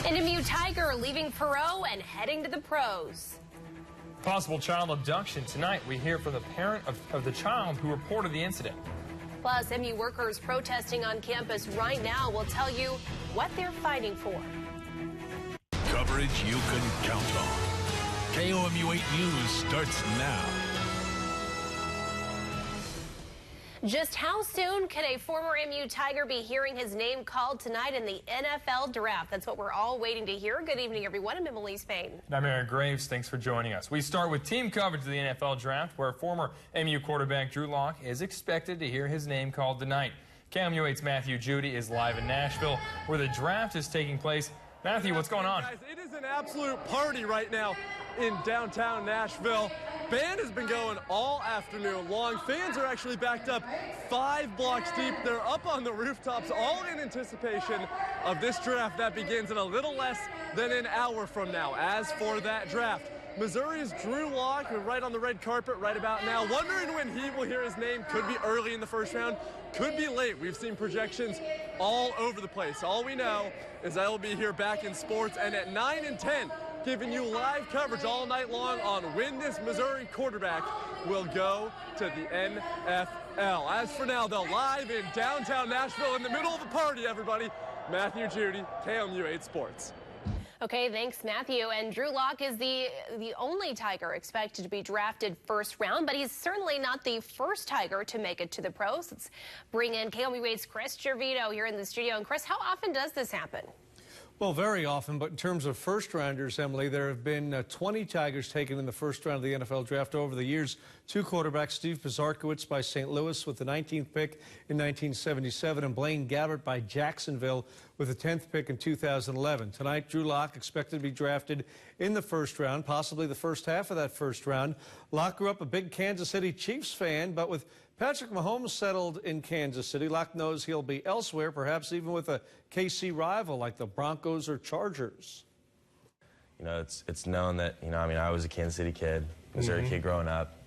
An MU Tiger leaving Perot and heading to the pros. Possible child abduction. Tonight, we hear from the parent of the child who reported the incident. Plus, MU workers protesting on campus right now will tell you what they're fighting for. Coverage you can count on. KOMU 8 News starts now. Just how soon could a former MU Tiger be hearing his name called tonight in the NFL draft? That's what we're all waiting to hear. Good evening, everyone. I'm Emily Spain. And I'm Aaron Graves. Thanks for joining us. We start with team coverage of the NFL draft, where former MU quarterback Drew Lock is expected to hear his name called tonight. KOMU 8's Matthew Judy is live in Nashville, where the draft is taking place. Matthew, what's going on? Guys, it is an absolute party right now in downtown Nashville. Band has been going all afternoon long. Fans are actually backed up 5 blocks deep. They're up on the rooftops, all in anticipation of this draft that begins in a little less than an hour from now. As for that draft, Missouri's Drew Lock, right on the red carpet right about now, wondering when he will hear his name. Could be early in the first round, could be late. We've seen projections all over the place. All we know is I will be here back in sports, and at 9 and 10, giving you live coverage all night long on when this Missouri quarterback will go to the NFL. As for now, though, live in downtown Nashville in the middle of the party, everybody, Matthew Judy, KOMU 8 Sports. Okay, thanks, Matthew. And Drew Lock is the only Tiger expected to be drafted first round, but he's certainly not the first Tiger to make it to the pros. Let's bring in KOMU 8's Chris Gervito here in the studio. And Chris, how often does this happen? Well, very often, but in terms of first-rounders, Emily, there have been 20 Tigers taken in the first round of the NFL draft over the years. 2 quarterbacks, Steve Bizarkowicz by St. Louis with the 19th pick in 1977, and Blaine Gabbert by Jacksonville with the 10th pick in 2011. Tonight, Drew Lock expected to be drafted in the first round, possibly the first half of that first round. Lock grew up a big Kansas City Chiefs fan, but with Patrick Mahomes settled in Kansas City, Lock knows he'll be elsewhere, perhaps even with a KC rival like the Broncos or Chargers. You know, it's known that, I was a Kansas City kid, Missouri kid growing up,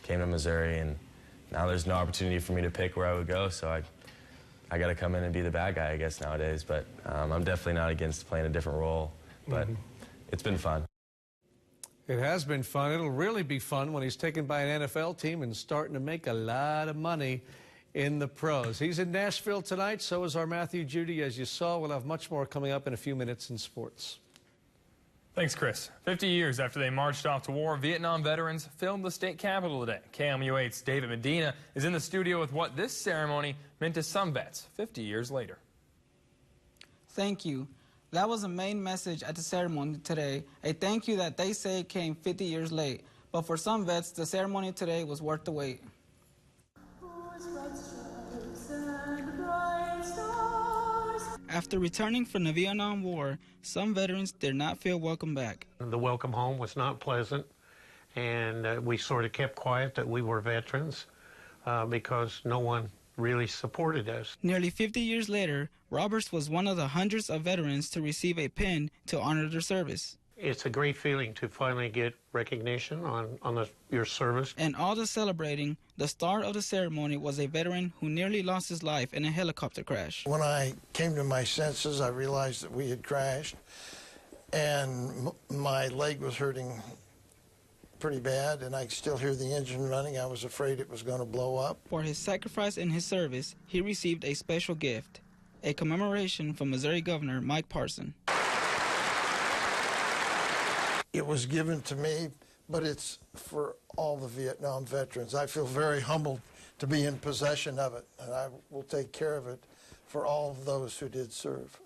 came to Missouri, and now there's no opportunity for me to pick where I would go, so I got to come in and be the bad guy, I guess, nowadays. But I'm definitely not against playing a different role, but it's been fun. It has been fun. It'll really be fun when he's taken by an NFL team and starting to make a lot of money in the pros. He's in Nashville tonight. So is our Matthew Judy. As you saw, we'll have much more coming up in a few minutes in sports. Thanks, Chris. 50 years after they marched off to war, Vietnam veterans filmed the state capitol today. KOMU 8's David Medina is in the studio with what this ceremony meant to some vets 50 years later. Thank you. That was the main message at the ceremony today, a thank you that they say came 50 years late. But for some vets, the ceremony today was worth the wait. After returning from the Vietnam War, some veterans did not feel welcome back. The welcome home was not pleasant, and we sort of kept quiet that we were veterans because no one really supported us. Nearly 50 years later, Roberts was one of the hundreds of veterans to receive a pin to honor their service. It's a great feeling to finally get recognition on your service. And all the celebrating, the star of the ceremony was a veteran who nearly lost his life in a helicopter crash. When I came to my senses, I realized that we had crashed, and my leg was hurting pretty bad, and I could still hear the engine running. I was afraid it was going to blow up. For his sacrifice in his service, he received a special gift, a commemoration from Missouri Governor Mike Parson. It was given to me, but it's for all the Vietnam veterans. I feel very humbled to be in possession of it, and I will take care of it for all of those who did serve.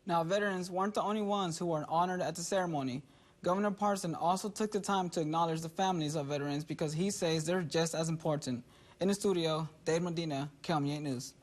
Now, veterans weren't the only ones who were honored at the ceremony. Governor Parson also took the time to acknowledge the families of veterans because he says they're just as important. In the studio, Dave Medina, KOMU 8 News.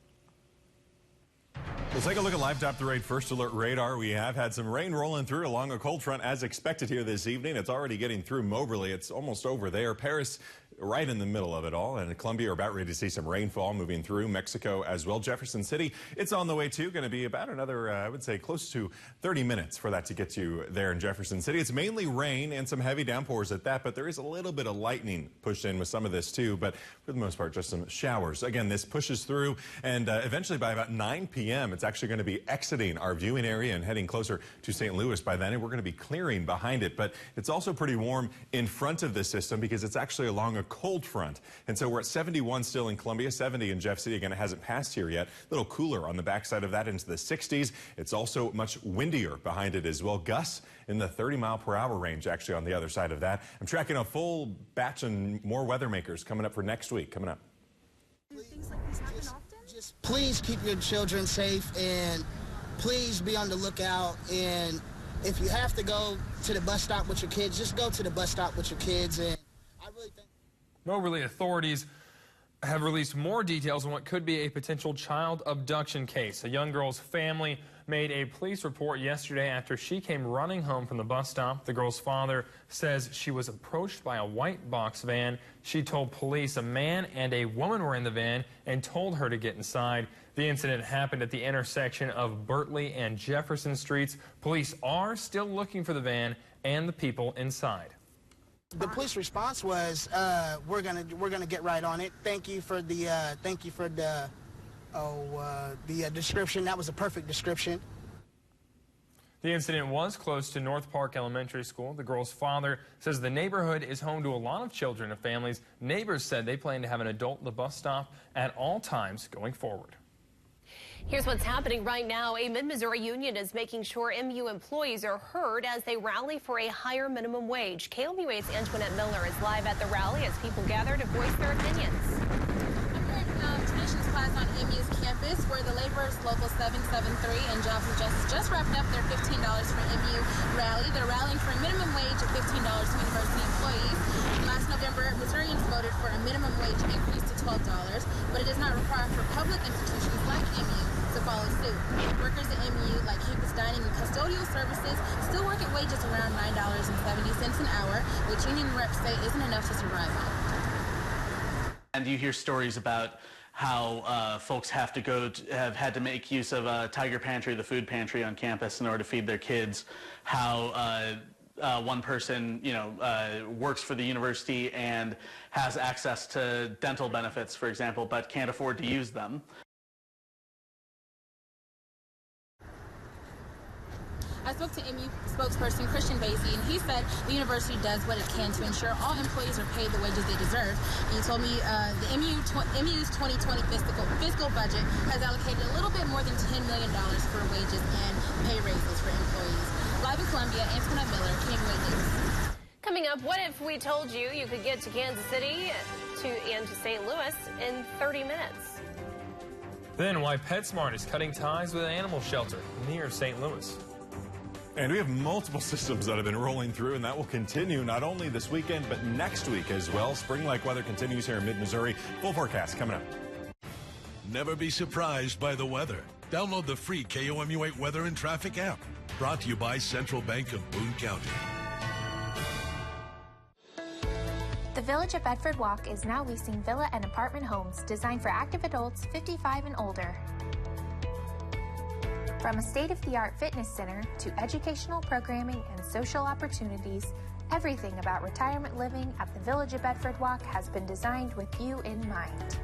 We'll take a look at live top-to-rate first alert radar. We have had some rain rolling through along a cold front as expected here this evening. It's already getting through Moberly. It's almost over there. Paris right in the middle of it all. And Columbia are about ready to see some rainfall moving through Mexico as well. Jefferson City, it's on the way too. Going to be about another, I would say, close to 30 minutes for that to get you there in Jefferson City. It's mainly rain and some heavy downpours at that, but there is a little bit of lightning pushed in with some of this too. But for the most part, just some showers. Again, this pushes through, and eventually by about 9 p.m., it's actually going to be exiting our viewing area and heading closer to St. Louis by then, and we're going to be clearing behind it. But it's also pretty warm in front of the system because it's actually along a cold front. And so we're at 71 still in Columbia, 70 in Jeff City. Again, it hasn't passed here yet. A little cooler on the backside of that into the 60s. It's also much windier behind it as well. Gusts in the 30-mile-per-hour range actually on the other side of that. I'm tracking a full batch and more weather makers coming up for next week. Coming up. Things like these happen often? Just please keep your children safe, and please be on the lookout. And if you have to go to the bus stop with your kids, just go to the bus stop with your kids. And I really think Moberly authorities have released more details on what could be a potential child abduction case. A young girl's family made a police report yesterday after she came running home from the bus stop. The girl's father says she was approached by a white box van. She told police a man and a woman were in the van and told her to get inside. The incident happened at the intersection of Bertley and Jefferson Streets. Police are still looking for the van and the people inside. the police response was, we're gonna get right on it. Thank you for the description. That was a perfect description. The incident was close to North Park Elementary School. The girl's father says the neighborhood is home to a lot of children and families. Neighbors said they plan to have an adult at the bus stop at all times going forward. Here's what's happening right now. A Mid-Missouri union is making sure MU employees are heard as they rally for a higher minimum wage. KOMU 8's Antoinette Miller is live at the rally as people gather to voice their opinions. I'm here in Traditions class on MU's campus where the laborers Local 773 and Jobs and Justice just wrapped up their $15 for MU rally. They're rallying for a minimum wage of $15 to university employees. Last November, Missourians voted for a minimum wage increase to $12, but it does not require for public institutions like MU to follow suit. Workers at MU, like campus dining and custodial services, still work at wages around $9.70 an hour, which union reps say isn't enough to survive on. And you hear stories about how folks have had to make use of Tiger Pantry, the food pantry on campus, in order to feed their kids. How one person, works for the university and has access to dental benefits, for example, but can't afford to use them. I spoke to MU spokesperson Christian Basie, and he said the university does what it can to ensure all employees are paid the wages they deserve. And he told me the MU's 2020 fiscal budget has allocated a little bit more than $10 million for wages and pay raises for employees. Live in Columbia, Antoinette Miller, KOMU News. Coming up, what if we told you you could get to Kansas City and to St. Louis in 30 minutes? Then why PetSmart is cutting ties with an animal shelter near St. Louis. And we have multiple systems that have been rolling through, and that will continue not only this weekend, but next week as well. Spring-like weather continues here in mid-Missouri. Full forecast coming up. Never be surprised by the weather. Download the free KOMU 8 Weather and Traffic app. Brought to you by Central Bank of Boone County. The Village at Bedford Walk is now leasing villa and apartment homes designed for active adults 55 and older. From a state-of-the-art fitness center to educational programming and social opportunities, everything about retirement living at the Village at Bedford Walk has been designed with you in mind.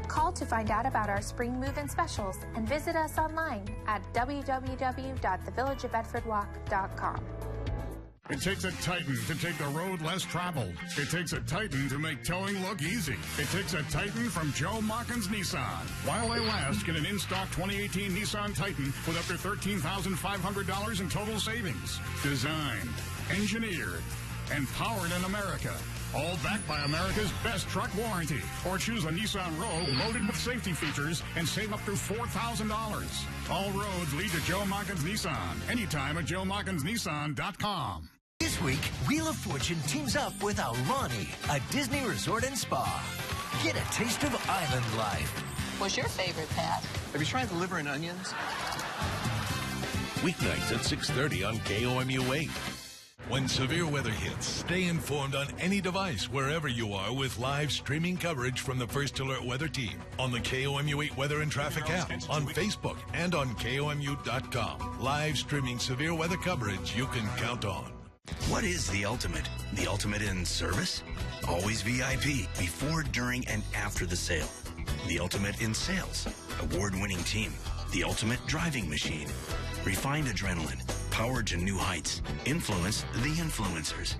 Call to find out about our spring move-in specials and visit us online at www.thevillageatbedfordwalk.com. It takes a Titan to take the road less traveled. It takes a Titan to make towing look easy. It takes a Titan from Joe Mockins Nissan. While they last, get an in-stock 2018 Nissan Titan with up to $13,500 in total savings. Designed, engineered, and powered in America. All backed by America's best truck warranty. Or choose a Nissan Rogue loaded with safety features and save up to $4,000. All roads lead to Joe Mockins Nissan. Anytime at JoeMockinsNissan.com. This week, Wheel of Fortune teams up with Aulani, a Disney resort and spa. Get a taste of island life. What's your favorite, Pat? Have you tried the liver and onions? Weeknights at 6:30 on KOMU 8. When severe weather hits, stay informed on any device wherever you are with live streaming coverage from the First Alert Weather Team on the KOMU 8 Weather and Traffic app, on Facebook, and on KOMU.com. Live streaming severe weather coverage you can count on. What is the ultimate? The ultimate in service? Always VIP, before, during, and after the sale. The ultimate in sales. Award-winning team. The ultimate driving machine. Refined adrenaline. Powered to new heights. Influence the influencers.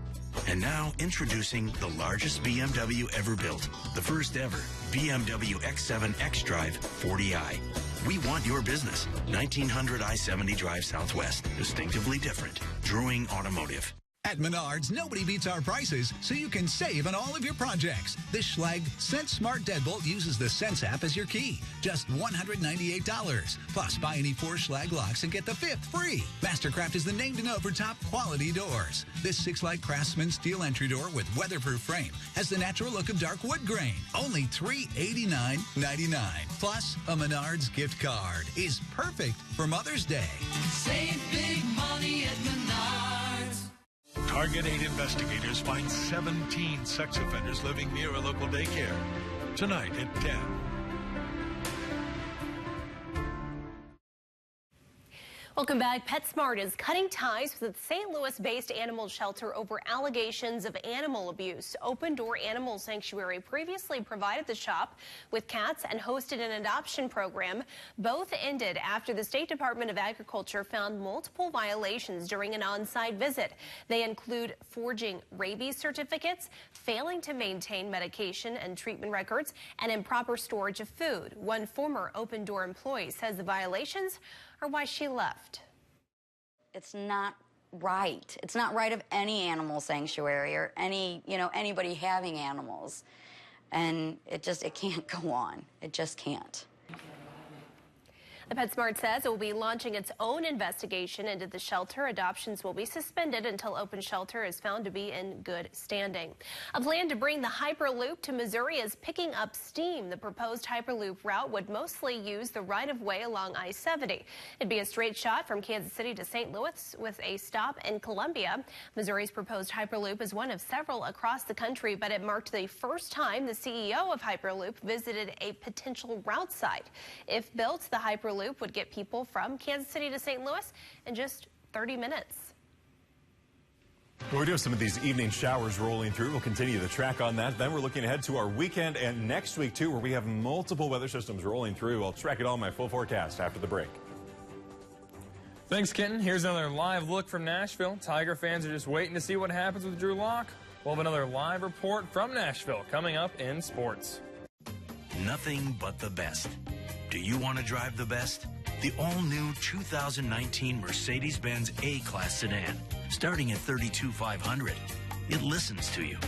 And now introducing the largest BMW ever built. The first ever BMW X7 xDrive 40i. We want your business. 1900 I-70 Drive Southwest. Distinctively different. Drewing Automotive. At Menards, nobody beats our prices, so you can save on all of your projects. This Schlage Sense Smart Deadbolt uses the Sense app as your key. Just $198. Plus, buy any 4 Schlage locks and get the 5th free. Mastercraft is the name to know for top quality doors. This 6-light Craftsman steel entry door with weatherproof frame has the natural look of dark wood grain. Only $389.99. Plus, a Menards gift card is perfect for Mother's Day. Save big money at Menards. Target 8 investigators find 17 sex offenders living near a local daycare. Tonight at 10. Welcome back. PetSmart is cutting ties with its St. Louis-based animal shelter over allegations of animal abuse. Open Door Animal Sanctuary previously provided the shop with cats and hosted an adoption program. Both ended after the State Department of Agriculture found multiple violations during an on-site visit. They include forging rabies certificates, failing to maintain medication and treatment records, and improper storage of food. One former Open Door employee says the violations are why she left. It's not right. It's not right of any animal sanctuary or anybody having animals. And it can't go on. It just can't. The PetSmart says it will be launching its own investigation into the shelter. Adoptions will be suspended until Open Shelter is found to be in good standing. A plan to bring the Hyperloop to Missouri is picking up steam. The proposed Hyperloop route would mostly use the right-of-way along I-70. It'd be a straight shot from Kansas City to St. Louis with a stop in Columbia. Missouri's proposed Hyperloop is one of several across the country, but it marked the first time the CEO of Hyperloop visited a potential route site. If built, the Hyperloop would get people from Kansas City to St. Louis in just 30 minutes. Well, we do have some of these evening showers rolling through. We'll continue the track on that. Then we're looking ahead to our weekend and next week, too, where we have multiple weather systems rolling through. I'll track it all in my full forecast after the break. Thanks, Kenton. Here's another live look from Nashville. Tiger fans are just waiting to see what happens with Drew Lock. We'll have another live report from Nashville coming up in sports. Nothing but the best. Do you want to drive the best? The all-new 2019 Mercedes-Benz A-Class sedan, starting at $32,500. It listens to you,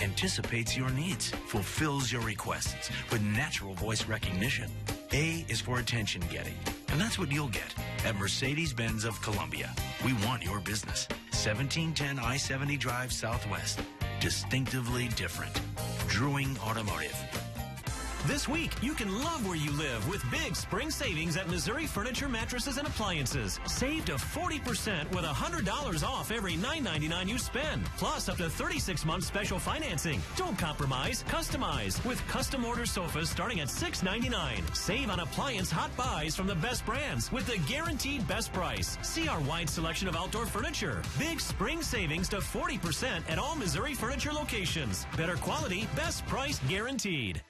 anticipates your needs, fulfills your requests with natural voice recognition. A is for attention-getting, and that's what you'll get at Mercedes-Benz of Columbia. We want your business. 1710 I-70 Drive Southwest. Distinctively different. Drewing Automotive. This week, you can love where you live with big spring savings at Missouri Furniture, Mattresses, and Appliances. Save to 40% with $100 off every $9.99 you spend. Plus, up to 36 months special financing. Don't compromise, customize with custom order sofas starting at $6.99. Save on appliance hot buys from the best brands with the guaranteed best price. See our wide selection of outdoor furniture. Big spring savings to 40% at all Missouri Furniture locations. Better quality, best price guaranteed.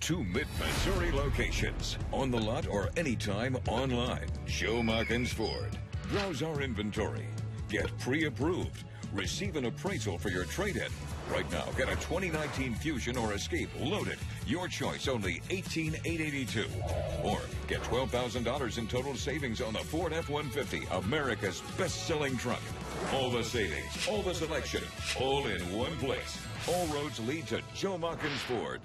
2 mid-Missouri locations, on the lot or anytime online. Joe Markins Ford. Browse our inventory. Get pre-approved. Receive an appraisal for your trade-in. Right now, get a 2019 Fusion or Escape loaded. Your choice, only $18,882. Or get $12,000 in total savings on the Ford F-150, America's best-selling truck. All the savings, all the selection, all in one place. All roads lead to Joe Markins Ford.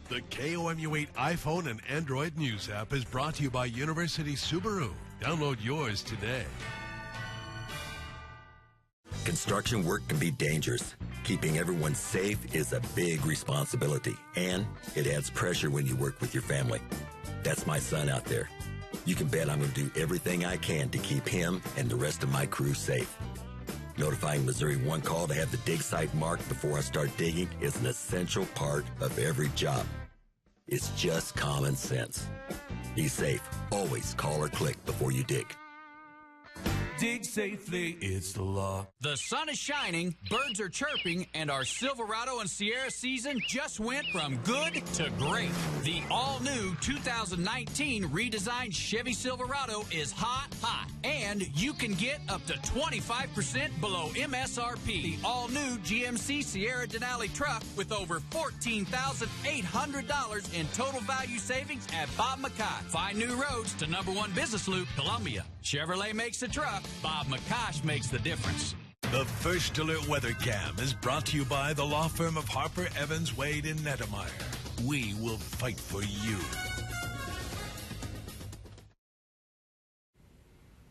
The KOMU 8 iPhone and Android News app is brought to you by University Subaru. Download yours today. Construction work can be dangerous. Keeping everyone safe is a big responsibility, and it adds pressure when you work with your family. That's my son out there. You can bet I'm going to do everything I can to keep him and the rest of my crew safe. Notifying Missouri One Call to have the dig site marked before I start digging is an essential part of every job. It's just common sense. Be safe. Always call or click before you dig. Dig safely, it's the law. The sun is shining, birds are chirping, and our Silverado and Sierra season just went from good to great. The all-new 2019 redesigned Chevy Silverado is hot, and you can get up to 25% below MSRP. The all-new GMC Sierra Denali truck with over $14,800 in total value savings at Bob McCoy. Find new roads to #1 business loop, Columbia. Chevrolet makes the truck. Bob McCoy makes the difference. The First Alert Weather Cam is brought to you by the law firm of Harper, Evans, Wade, and Nettemeyer. We will fight for you.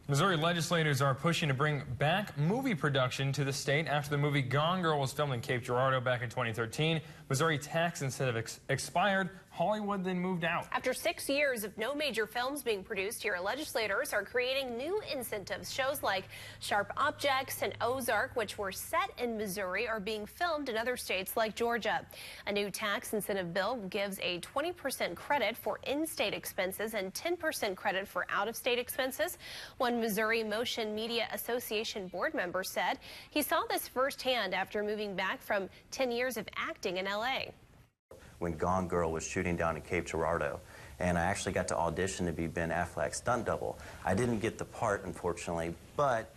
Missouri legislators are pushing to bring back movie production to the state after the movie Gone Girl was filmed in Cape Girardeau back in 2013. Missouri tax incentive expired. Hollywood then moved out. After 6 years of no major films being produced here, legislators are creating new incentives. Shows like Sharp Objects and Ozark, which were set in Missouri, are being filmed in other states like Georgia. A new tax incentive bill gives a 20% credit for in-state expenses and 10% credit for out-of-state expenses. One Missouri Motion Media Association board member said he saw this firsthand after moving back from 10 years of acting in L.A. When Gone Girl was shooting down in Cape Girardeau, and I actually got to audition to be Ben Affleck's stunt double. I didn't get the part, unfortunately, but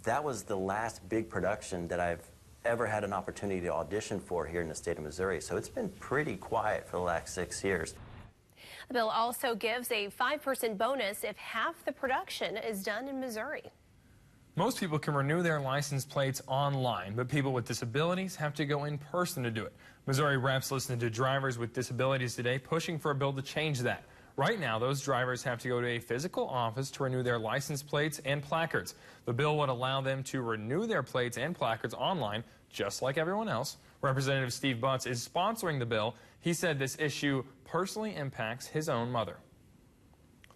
that was the last big production that I've ever had an opportunity to audition for here in the state of Missouri, so it's been pretty quiet for the last 6 years. The bill also gives a 5% bonus if half the production is done in Missouri. Most people can renew their license plates online, but people with disabilities have to go in person to do it. Missouri reps listened to drivers with disabilities today, pushing for a bill to change that. Right now, those drivers have to go to a physical office to renew their license plates and placards. The bill would allow them to renew their plates and placards online, just like everyone else. Representative Steve Butts is sponsoring the bill. He said this issue personally impacts his own mother.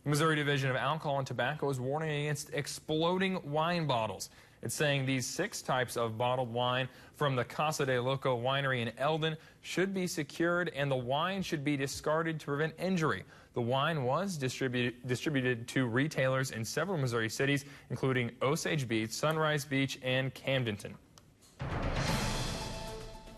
The Missouri Division of Alcohol and Tobacco is warning against exploding wine bottles. It's saying these 6 types of bottled wine from the Casa de Loco winery in Eldon should be secured, and the wine should be discarded to prevent injury. The wine was distributed to retailers in several Missouri cities, including Osage Beach, Sunrise Beach, and Camdenton.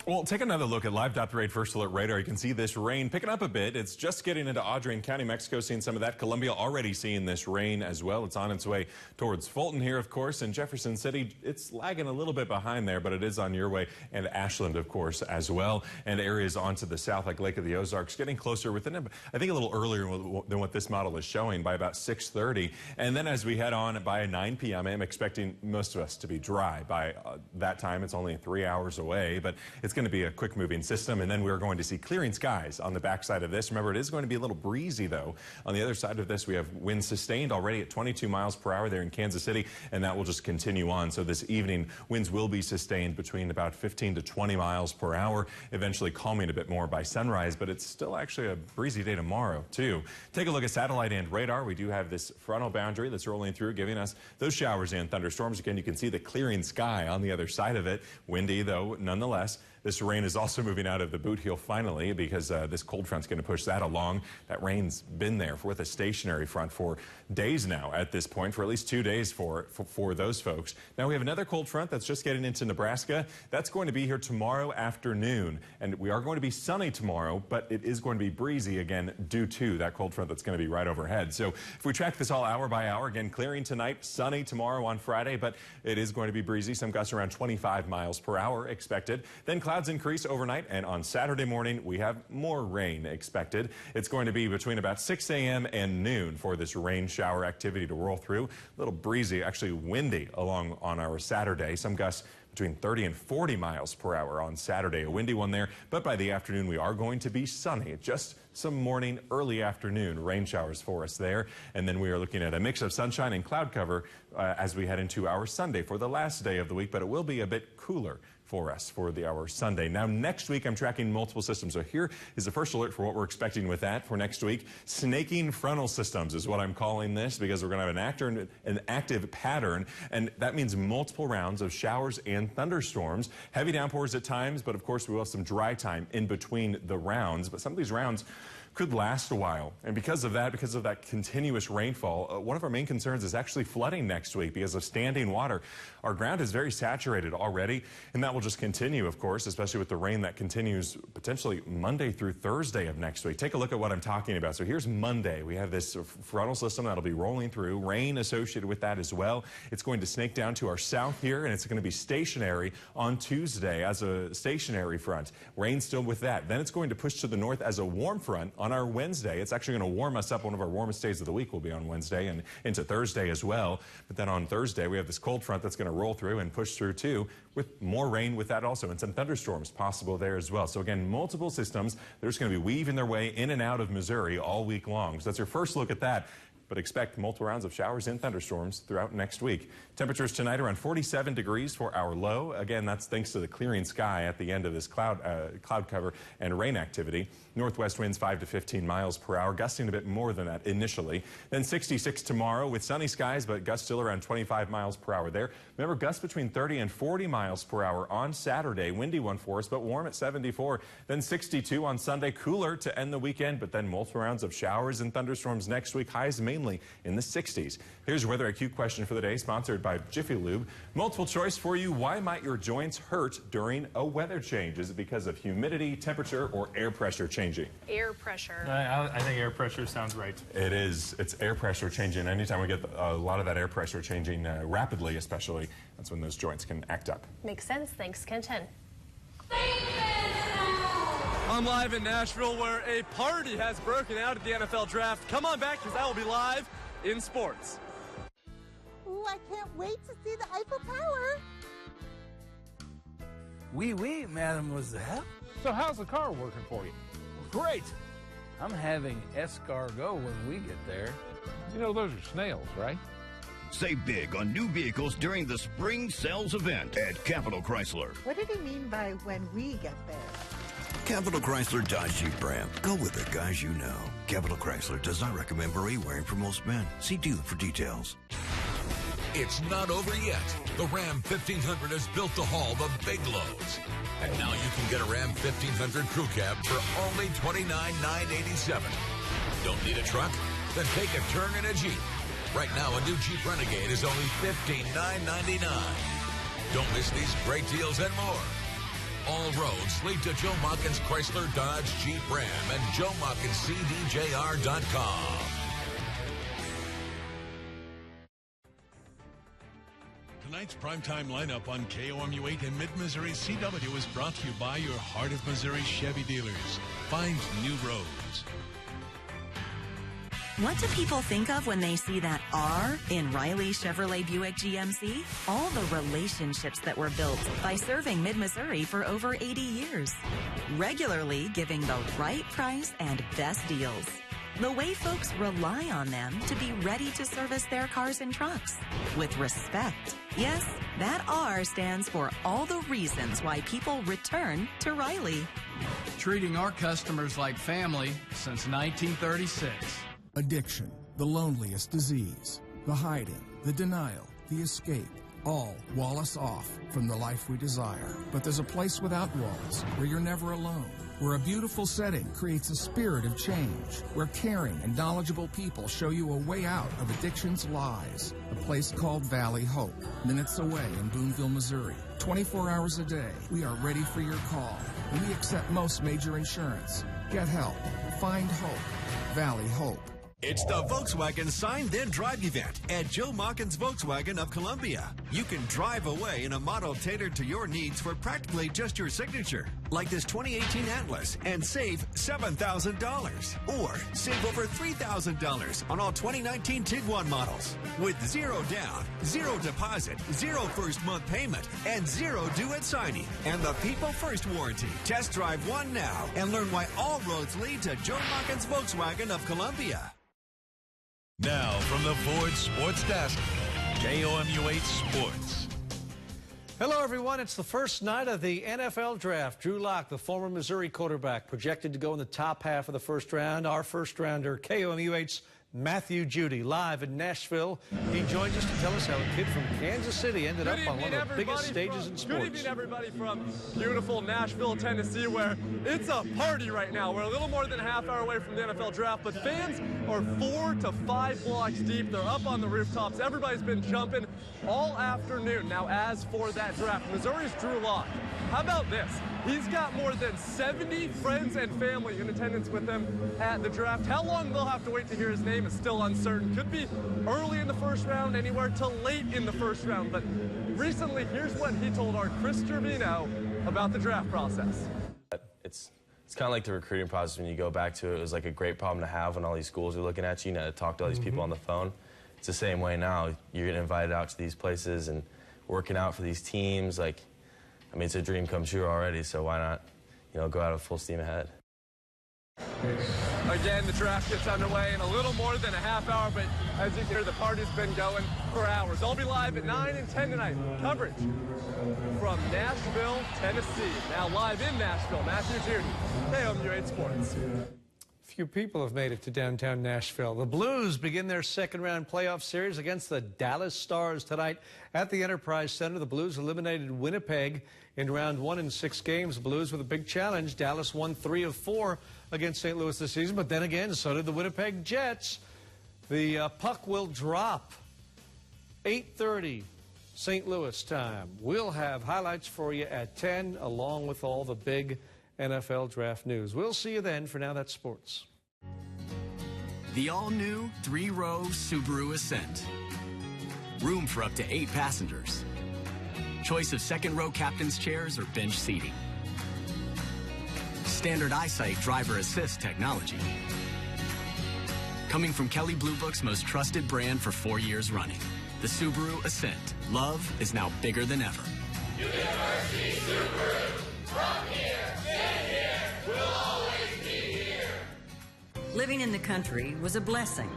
Well, take another look at live.parade First Alert radar. You can see this rain picking up a bit. It's just getting into Audrain County, Mexico, seeing some of that. Columbia already seeing this rain as well. It's on its way towards Fulton here, of course, and Jefferson City. It's lagging a little bit behind there, but it is on your way. And Ashland, of course, as well. And areas onto the south, like Lake of the Ozarks, getting closer within, I think, a little earlier than what this model is showing by about 6:30. And then as we head on by 9 p.m., I'm expecting most of us to be dry. By that time, it's only 3 hours away, but it's going to be a quick moving system, and then we're going to see clearing skies on the backside of this. Remember, it is going to be a little breezy though. On the other side of this, we have winds sustained already at 22 miles per hour there in Kansas City, and that will just continue on. So this evening, winds will be sustained between about 15 to 20 miles per hour, eventually calming a bit more by sunrise, but it's still actually a breezy day tomorrow too. Take a look at satellite and radar. We do have this frontal boundary that's rolling through, giving us those showers and thunderstorms. Again, you can see the clearing sky on the other side of it. Windy though, nonetheless. This rain is also moving out of the boot heel finally, because this cold front's going to push that along. That rain's been there with a stationary front for days now at this point, for at least 2 days for those folks. Now we have another cold front that's just getting into Nebraska. That's going to be here tomorrow afternoon, and we are going to be sunny tomorrow, but it is going to be breezy again due to that cold front that's going to be right overhead. So if we track this all hour by hour, again, clearing tonight, sunny tomorrow on Friday, but it is going to be breezy. Some gusts around 25 miles per hour expected. Then clouds increase overnight, and on Saturday morning we have more rain expected. It's going to be between about 6 a.m. and noon for this rain shower activity to roll through. A little breezy, actually windy along on our Saturday. Some gusts between 30 and 40 miles per hour on Saturday. A windy one there, but by the afternoon we are going to be sunny. Just some morning, early afternoon rain showers for us there. And then we are looking at a mix of sunshine and cloud cover as we head into our Sunday for the last day of the week, but it will be a bit cooler for us for our Sunday. Now, next week, I'm tracking multiple systems. So here is the first alert for what we're expecting with that for next week. Snaking frontal systems is what I'm calling this, because we're going to have an active pattern, and that means multiple rounds of showers and thunderstorms. Heavy downpours at times, but of course we will have some dry time in between the rounds. But some of these rounds could last a while. And because of that continuous rainfall, one of our main concerns is actually flooding next week because of standing water. Our ground is very saturated already, and that will just continue, of course, especially with the rain that continues potentially Monday through Thursday of next week. Take a look at what I'm talking about. So here's Monday. We have this frontal system that'll be rolling through, rain associated with that as well. It's going to snake down to our south here, and it's going to be stationary on Tuesday as a stationary front. Rain still with that. Then it's going to push to the north as a warm front on our Wednesday. It's actually going to warm us up. One of our warmest days of the week will be on Wednesday and into Thursday as well. But then on Thursday, we have this cold front that's going to roll through and push through too, with more rain with that also, and some thunderstorms possible there as well. So again, multiple systems. They're just going to be weaving their way in and out of Missouri all week long. So that's your first look at that. But expect multiple rounds of showers and thunderstorms throughout next week. Temperatures tonight around 47 degrees for our low. Again, that's thanks to the clearing sky at the end of this cloud cover and rain activity. Northwest winds 5 to 15 miles per hour, gusting a bit more than that initially. Then 66 tomorrow with sunny skies, but gusts still around 25 miles per hour there. Remember, gusts between 30 and 40 miles per hour on Saturday. Windy one for us, but warm at 74. Then 62 on Sunday, cooler to end the weekend, but then multiple rounds of showers and thunderstorms next week. Highs mainly in the 60s. Here's your Weather IQ question for the day, sponsored by Jiffy Lube. Multiple choice for you. Why might your joints hurt during a weather change? Is it because of humidity, temperature, or air pressure changing? Air pressure. I think air pressure sounds right. It is. It's air pressure changing. Anytime we get a lot of that air pressure changing rapidly, especially, that's when those joints can act up. Makes sense. Thanks, Kenton. I'm live in Nashville, where a party has broken out at the NFL draft. Come on back, because I will be live in sports. Ooh, I can't wait to see the Eiffel Tower. Oui, mademoiselle. So how's the car working for you? Great. I'm having escargot when we get there. You know, those are snails, right? Save big on new vehicles during the spring sales event at Capitol Chrysler. What did he mean by when we get there? Capitol Chrysler Dodge Jeep Ram. Go with the guys you know. Capitol Chrysler does not recommend beret wearing for most men. See dealer for details. It's not over yet. The Ram 1500 is built to haul the big loads. And now you can get a Ram 1500 crew cab for only $29,987. Don't need a truck? Then take a turn in a Jeep. Right now, a new Jeep Renegade is only $15,999. Don't miss these great deals and more. All roads lead to Joe Mockins Chrysler Dodge Jeep Ram and JoeMockinsCDJR.com. Tonight's primetime lineup on KOMU 8 in Mid-Missouri CW is brought to you by your Heart of Missouri Chevy dealers. Find new roads. What do people think of when they see that R in Riley Chevrolet Buick GMC? All the relationships that were built by serving Mid-Missouri for over 80 years. Regularly giving the right price and best deals. The way folks rely on them to be ready to service their cars and trucks. With respect. Yes, that R stands for all the reasons why people return to Riley. Treating our customers like family since 1936. Addiction, the loneliest disease, the hiding, the denial, the escape, all wall us off from the life we desire. But there's a place without walls where you're never alone, where a beautiful setting creates a spirit of change, where caring and knowledgeable people show you a way out of addiction's lies. A place called Valley Hope, minutes away in Boonville, Missouri. 24 hours a day, we are ready for your call, and we accept most major insurance. Get help. Find hope. Valley Hope. It's the Volkswagen Sign Then Drive event at Joe Mockins Volkswagen of Columbia. You can drive away in a model tailored to your needs for practically just your signature, like this 2018 Atlas, and save $7,000. Or save over $3,000 on all 2019 Tiguan models. With zero down, zero deposit, zero first month payment, and zero due at signing. And the People First warranty. Test drive one now and learn why all roads lead to Joe Mockins Volkswagen of Columbia. Now from the Ford Sports Desk, KOMU 8 Sports. Hello, everyone. It's the first night of the NFL Draft. Drew Lock, the former Missouri quarterback, projected to go in the top half of the first round. Our first rounder, KOMU8's Matthew Judy, live in Nashville. He joins us to tell us how a kid from Kansas City ended up on one of the biggest stages in sports. Good evening, everybody, from beautiful Nashville, Tennessee, where it's a party right now. We're a little more than a half hour away from the NFL Draft, but fans are 4 to 5 blocks deep. They're up on the rooftops. Everybody's been jumping all afternoon. Now, as for that draft, Missouri's Drew Lock. How about this? He's got more than 70 friends and family in attendance with him at the draft. How long they'll have to wait to hear his name is still uncertain. Could be early in the first round, anywhere to late in the first round. But recently, here's what he told our Chris Gervino about the draft process. It's kind of like the recruiting process. When you go back to it, it was like a great problem to have when all these schools are looking at you. You know, to talk to all these people on the phone. It's the same way now. You're getting invited out to these places and working out for these teams. Like, I mean, it's a dream come true already, so why not, you know, go out full steam ahead. Again, the draft gets underway in a little more than a half hour, but as you can hear, the party's been going for hours. I'll be live at 9 and 10 tonight. Coverage from Nashville, Tennessee. Now live in Nashville, Matthew Judy, KOMU8 Sports. Few people have made it to downtown Nashville. The Blues begin their second-round playoff series against the Dallas Stars tonight at the Enterprise Center. The Blues eliminated Winnipeg in round 1 in 6 games. The Blues with a big challenge. Dallas won 3 of 4 against St. Louis this season, but then again, so did the Winnipeg Jets. The puck will drop 8:30 St. Louis time. We'll have highlights for you at 10, along with all the big NFL Draft news. We'll see you then. For now, that's sports. The all-new 3-row Subaru Ascent. Room for up to 8 passengers. Choice of second-row captain's chairs or bench seating. Standard eyesight driver assist technology. Coming from Kelley Blue Book's most trusted brand for 4 years running. The Subaru Ascent. Love is now bigger than ever. University Subaru. From here. We'll always be here. Living in the country was a blessing,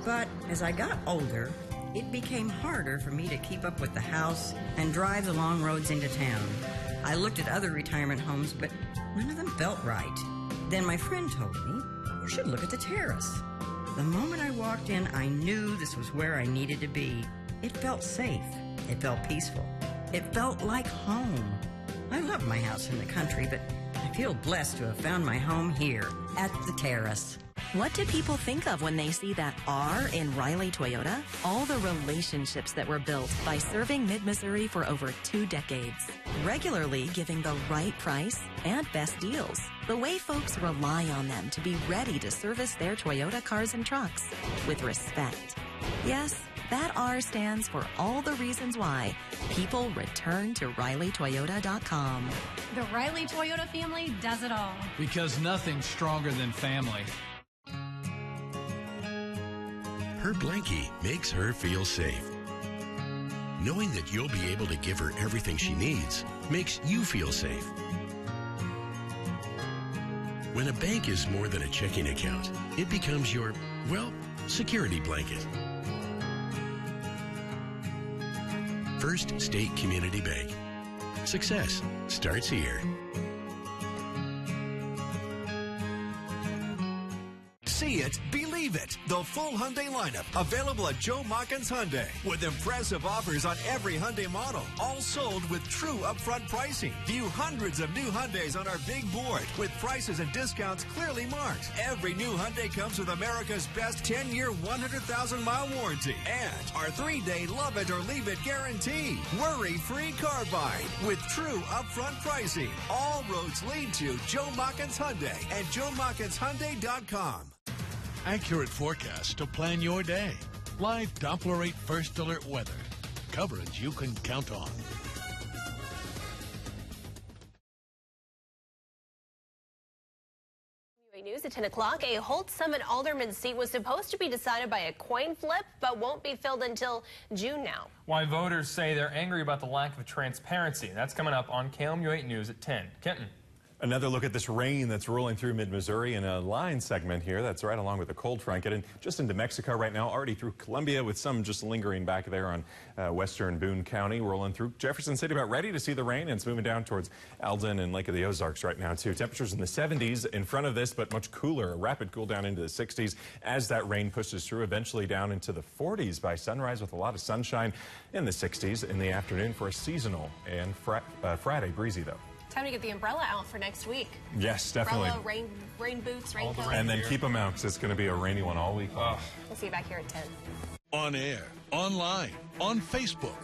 but as I got older, it became harder for me to keep up with the house and drive the long roads into town. I looked at other retirement homes, but none of them felt right. Then my friend told me, you should look at the Terrace. The moment I walked in, I knew this was where I needed to be. It felt safe. It felt peaceful. It felt like home. I love my house in the country, but I feel blessed to have found my home here at the Terrace. What do people think of when they see that R in Riley Toyota? All the relationships that were built by serving Mid-Missouri for over 2 decades. Regularly giving the right price and best deals. The way folks rely on them to be ready to service their Toyota cars and trucks with respect. Yes, that R stands for all the reasons why people return to RileyToyota.com. The Riley Toyota family does it all. Because nothing's stronger than family. Her blankie makes her feel safe. Knowing that you'll be able to give her everything she needs makes you feel safe. When a bank is more than a checking account, it becomes your, well, security blanket. First State Community Bank. Success starts here. See it, believe it. The full Hyundai lineup available at Joe Mockins Hyundai with impressive offers on every Hyundai model, all sold with true upfront pricing. View hundreds of new Hyundais on our big board with prices and discounts clearly marked. Every new Hyundai comes with America's best 10-year, 100,000-mile warranty and our 3-day love it or leave it guarantee. Worry-free car buying with true upfront pricing. All roads lead to Joe Mockins Hyundai at JoeMockinsHyundai.com. Accurate forecasts to plan your day. Live Doppler 8 First Alert weather. Coverage you can count on. News at 10 o'clock. A Holt Summit alderman seat was supposed to be decided by a coin flip, but won't be filled until June now. Why voters say they're angry about the lack of transparency. That's coming up on KOMU 8 News at 10. Kenton. Another look at this rain that's rolling through mid-Missouri in a line segment here. That's right along with the cold front. Getting just into Mexico right now, already through Columbia with some just lingering back there on western Boone County. Rolling through Jefferson City, about ready to see the rain, and it's moving down towards Eldon and Lake of the Ozarks right now too. Temperatures in the 70s in front of this, but much cooler. A rapid cool down into the 60s as that rain pushes through, eventually down into the 40s by sunrise with a lot of sunshine in the 60s in the afternoon for a seasonal and Friday breezy though. Time to get the umbrella out for next week. Yes, definitely. Umbrella, rain boots, raincoat. And then keep them out because it's going to be a rainy one all week long. We'll see you back here at 10. On air, online, on Facebook.